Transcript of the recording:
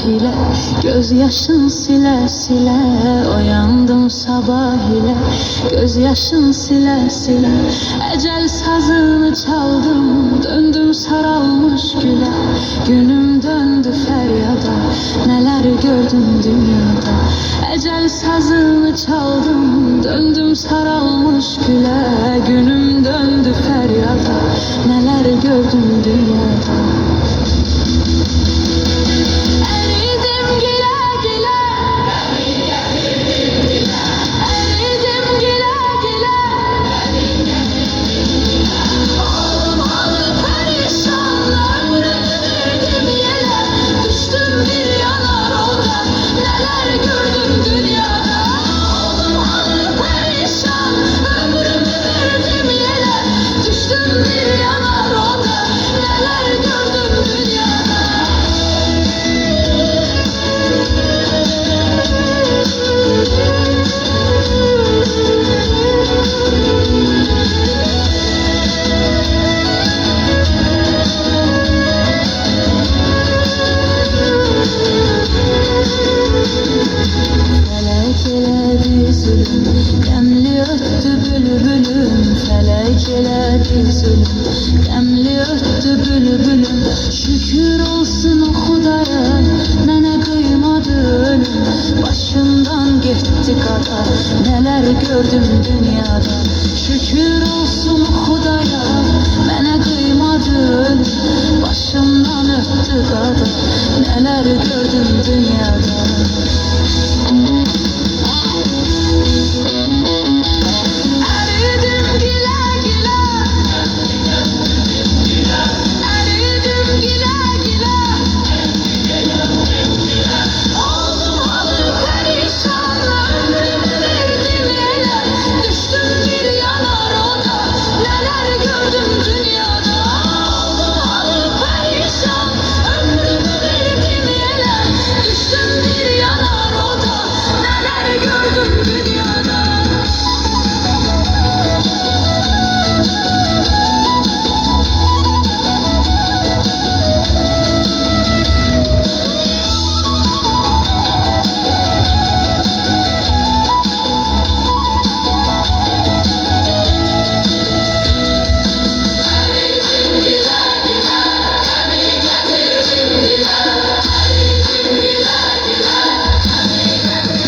ile gözyaşın sile sile uyandım sabah ile gözyaşın sile sile ecel sazını çaldım döndüm saralmış güle günüm döndü feryada neler gördüm dünyada ecel sazını çaldım döndüm saralmış güle günüm döndü feryada neler gördüm dünyada. Demli öttü bülbülüm, felek eledi zulüm. Demli öttü bülbülüm, şükür olsun o Xudaya, mənə kıymadı ölüm. Başımdan gitti qada, neler gördüm dünyada. Şükür olsun o Xudaya, mənə kıymadı ölüm. Başımdan öttü qada, neler gördüm dünyada.